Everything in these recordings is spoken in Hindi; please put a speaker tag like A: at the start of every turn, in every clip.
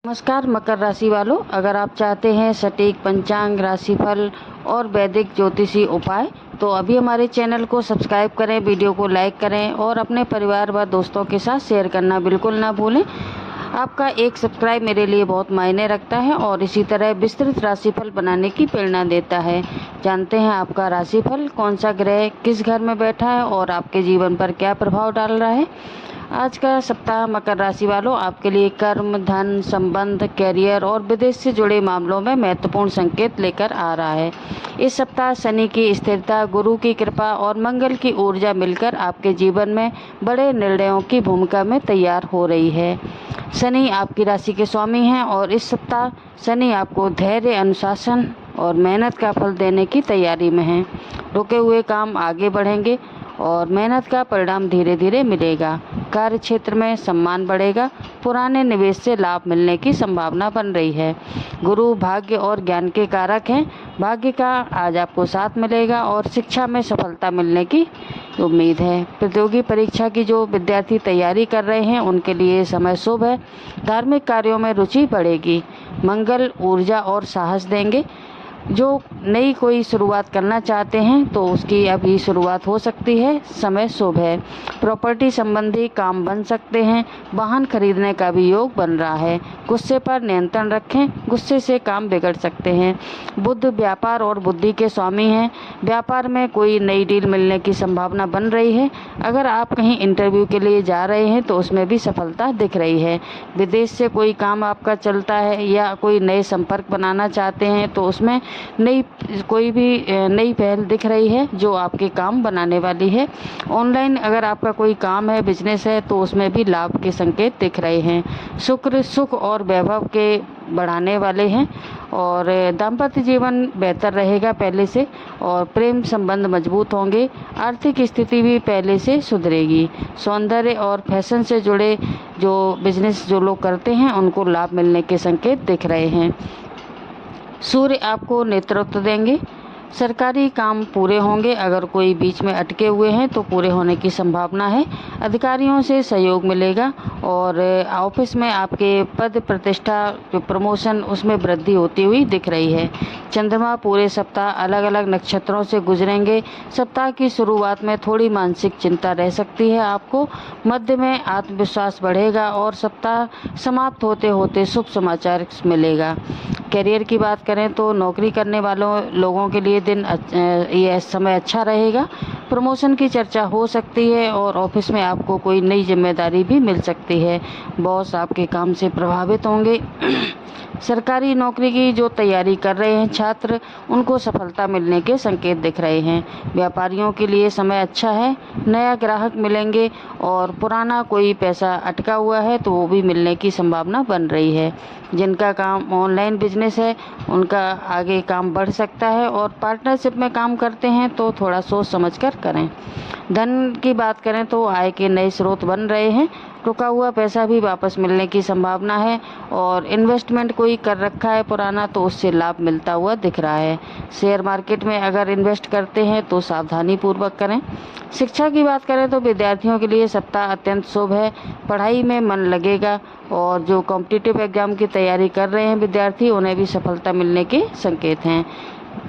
A: नमस्कार मकर राशि वालों, अगर आप चाहते हैं सटीक पंचांग, राशिफल और वैदिक ज्योतिषी उपाय तो अभी हमारे चैनल को सब्सक्राइब करें, वीडियो को लाइक करें और अपने परिवार व दोस्तों के साथ शेयर करना बिल्कुल ना भूलें। आपका एक सब्सक्राइब मेरे लिए बहुत मायने रखता है और इसी तरह विस्तृत राशिफल बनाने की प्रेरणा देता है। जानते हैं आपका राशिफल कौन सा ग्रह किस घर में बैठा है और आपके जीवन पर क्या प्रभाव डाल रहा है। आज का सप्ताह मकर राशि वालों आपके लिए कर्म, धन, संबंध, कैरियर और विदेश से जुड़े मामलों में महत्वपूर्ण संकेत लेकर आ रहा है। इस सप्ताह शनि की स्थिरता, गुरु की कृपा और मंगल की ऊर्जा मिलकर आपके जीवन में बड़े निर्णयों की भूमिका में तैयार हो रही है। शनि आपकी राशि के स्वामी हैं और इस सप्ताह शनि आपको धैर्य, अनुशासन और मेहनत का फल देने की तैयारी में हैं। रुके हुए काम आगे बढ़ेंगे और मेहनत का परिणाम धीरे धीरे मिलेगा। कार्य क्षेत्र में सम्मान बढ़ेगा। पुराने निवेश से लाभ मिलने की संभावना बन रही है। गुरु भाग्य और ज्ञान के कारक हैं। भाग्य का आज आपको साथ मिलेगा और शिक्षा में सफलता मिलने की उम्मीद है। प्रतियोगी परीक्षा की जो विद्यार्थी तैयारी कर रहे हैं उनके लिए समय शुभ है। धार्मिक कार्यों में रुचि बढ़ेगी। मंगल ऊर्जा और साहस देंगे। जो नई कोई शुरुआत करना चाहते हैं तो उसकी अभी शुरुआत हो सकती है। समय शुभ है। प्रॉपर्टी संबंधी काम बन सकते हैं। वाहन खरीदने का भी योग बन रहा है। गुस्से पर नियंत्रण रखें, गुस्से से काम बिगड़ सकते हैं। बुध व्यापार और बुद्धि के स्वामी हैं। व्यापार में कोई नई डील मिलने की संभावना बन रही है। अगर आप कहीं इंटरव्यू के लिए जा रहे हैं तो उसमें भी सफलता दिख रही है। विदेश से कोई काम आपका चलता है या कोई नए संपर्क बनाना चाहते हैं तो उसमें नई पहल दिख रही है जो आपके काम बनाने वाली है। ऑनलाइन अगर आपका कोई काम है, बिजनेस है तो उसमें भी लाभ के संकेत दिख रहे हैं। शुक्र सुख और वैभव के बढ़ाने वाले हैं और दाम्पत्य जीवन बेहतर रहेगा पहले से और प्रेम संबंध मजबूत होंगे। आर्थिक स्थिति भी पहले से सुधरेगी। सौंदर्य और फैशन से जुड़े जो बिजनेस जो लोग करते हैं उनको लाभ मिलने के संकेत दिख रहे हैं। सूर्य आपको नेतृत्व देंगे। सरकारी काम पूरे होंगे। अगर कोई बीच में अटके हुए हैं तो पूरे होने की संभावना है। अधिकारियों से सहयोग मिलेगा और ऑफिस में आपके पद प्रतिष्ठा प्रमोशन उसमें वृद्धि होती हुई दिख रही है। चंद्रमा पूरे सप्ताह अलग अलग नक्षत्रों से गुजरेंगे। सप्ताह की शुरुआत में थोड़ी मानसिक चिंता रह सकती है आपको। मध्य में आत्मविश्वास बढ़ेगा और सप्ताह समाप्त होते होते शुभ समाचार मिलेगा। करियर की बात करें तो नौकरी करने वालों लोगों के लिए यह समय अच्छा रहेगा। प्रमोशन की चर्चा हो सकती है और ऑफिस में आपको कोई नई जिम्मेदारी भी मिल सकती है। बॉस आपके काम से प्रभावित होंगे। सरकारी नौकरी की जो तैयारी कर रहे हैं छात्र, उनको सफलता मिलने के संकेत दिख रहे हैं। व्यापारियों के लिए समय अच्छा है। नया ग्राहक मिलेंगे और पुराना कोई पैसा अटका हुआ है तो वो भी मिलने की संभावना बन रही है। जिनका काम ऑनलाइन बिजनेस है उनका आगे काम बढ़ सकता है और पार्टनरशिप में काम करते हैं तो थोड़ा सोच समझकर करें। धन की बात करें तो आय के नए स्रोत बन रहे हैं। रुका हुआ पैसा भी वापस मिलने की संभावना है और इन्वेस्टमेंट कोई कर रखा है पुराना तो उससे लाभ मिलता हुआ दिख रहा है। शेयर मार्केट में अगर इन्वेस्ट करते हैं तो सावधानी पूर्वक करें। शिक्षा की बात करें तो विद्यार्थियों के लिए सप्ताह अत्यंत शुभ है। पढ़ाई में मन लगेगा और जो कॉम्पिटिटिव एग्जाम की तैयारी कर रहे हैं विद्यार्थी, उन्हें भी सफलता मिलने के संकेत हैं।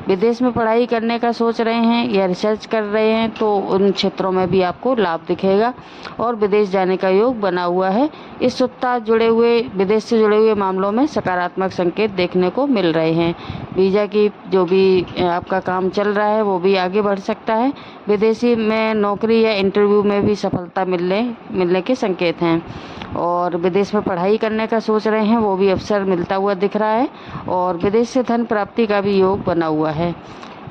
A: विदेश में पढ़ाई करने का सोच रहे हैं या रिसर्च कर रहे हैं तो उन क्षेत्रों में भी आपको लाभ दिखेगा और विदेश जाने का योग बना हुआ है। इस सप्ताह विदेश से जुड़े हुए मामलों में सकारात्मक संकेत देखने को मिल रहे हैं। वीज़ा की जो भी आपका काम चल रहा है वो भी आगे बढ़ सकता है। विदेशी में नौकरी या इंटरव्यू में भी सफलता मिलने के संकेत हैं और विदेश में पढ़ाई करने का सोच रहे हैं वो भी अवसर मिलता हुआ दिख रहा है और विदेश से धन प्राप्ति का भी योग बना हुआ है।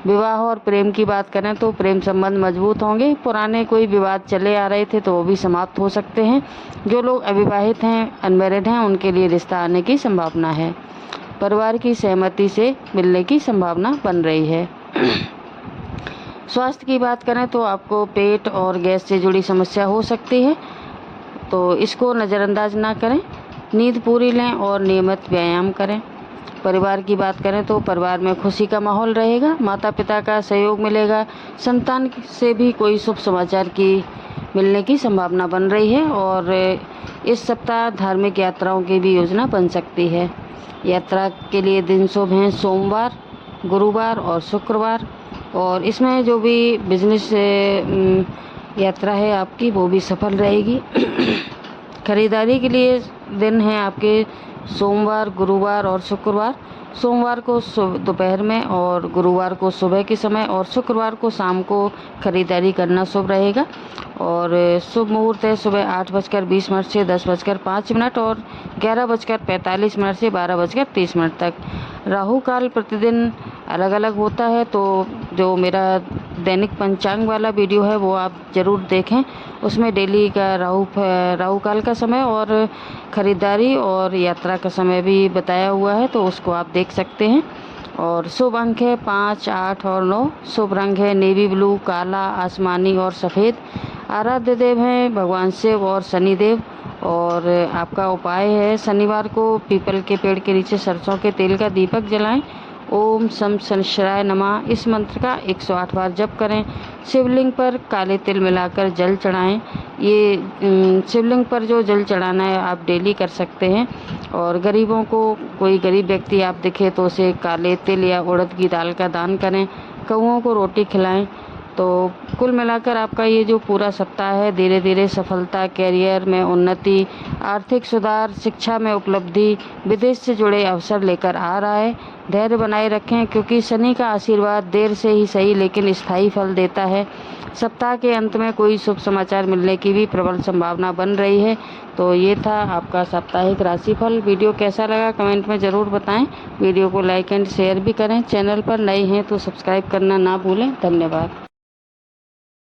A: विवाह और प्रेम की बात करें तो प्रेम संबंध मजबूत होंगे। पुराने कोई विवाद चले आ रहे थे तो वो भी समाप्त हो सकते हैं। जो लोग अविवाहित हैं, अनमैरिड हैं, उनके लिए रिश्ता आने की संभावना है। परिवार की सहमति से मिलने की संभावना बन रही है। स्वास्थ्य की बात करें तो आपको पेट और गैस से जुड़ी समस्या हो सकती है तो इसको नज़रअंदाज ना करें। नींद पूरी लें और नियमित व्यायाम करें। परिवार की बात करें तो परिवार में खुशी का माहौल रहेगा, माता पिता का सहयोग मिलेगा, संतान से भी कोई शुभ समाचार की मिलने की संभावना बन रही है। और इस सप्ताह धार्मिक यात्राओं की भी योजना बन सकती है। यात्रा के लिए दिन शुभ हैं सोमवार, गुरुवार और शुक्रवार। और इसमें जो भी बिजनेस यात्रा है आपकी वो भी सफल रहेगी। खरीदारी के लिए दिन हैं आपके सोमवार, गुरुवार और शुक्रवार। सोमवार को दोपहर में और गुरुवार को सुबह के समय और शुक्रवार को शाम को खरीदारी करना शुभ रहेगा। और शुभ मुहूर्त है सुबह 8:20 से 10:05 और 11:45 से 12:30 तक। राहु काल प्रतिदिन अलग अलग होता है, तो जो मेरा दैनिक पंचांग वाला वीडियो है वो आप ज़रूर देखें। उसमें डेली का राहु काल का समय और ख़रीदारी और यात्रा का समय भी बताया हुआ है, तो उसको आप देख सकते हैं। और शुभ अंक है 5, 8 और 9। शुभ रंग है नेवी ब्लू, काला, आसमानी और सफ़ेद। आराध्य देव हैं भगवान शिव और शनिदेव। और आपका उपाय है शनिवार को पीपल के पेड़ के नीचे सरसों के तेल का दीपक जलाएं। ओम सम शनिश्चराय नमः इस मंत्र का 108 बार जप करें। शिवलिंग पर काले तिल मिलाकर जल चढ़ाएं। ये शिवलिंग पर जो जल चढ़ाना है आप डेली कर सकते हैं। और गरीबों को, कोई गरीब व्यक्ति आप दिखे तो उसे काले तिल या उड़द की दाल का दान करें। कौओं को रोटी खिलाएं। तो कुल मिलाकर आपका ये जो पूरा सप्ताह है धीरे धीरे सफलता, कैरियर में उन्नति, आर्थिक सुधार, शिक्षा में उपलब्धि, विदेश से जुड़े अवसर लेकर आ रहा है। धैर्य बनाए रखें क्योंकि शनि का आशीर्वाद देर से ही सही लेकिन स्थायी फल देता है। सप्ताह के अंत में कोई शुभ समाचार मिलने की भी प्रबल संभावना बन रही है। तो ये था आपका साप्ताहिक राशिफल। वीडियो कैसा लगा कमेंट में ज़रूर बताएं। वीडियो को लाइक एंड शेयर भी करें। चैनल पर नए हैं तो सब्सक्राइब करना ना भूलें। धन्यवाद।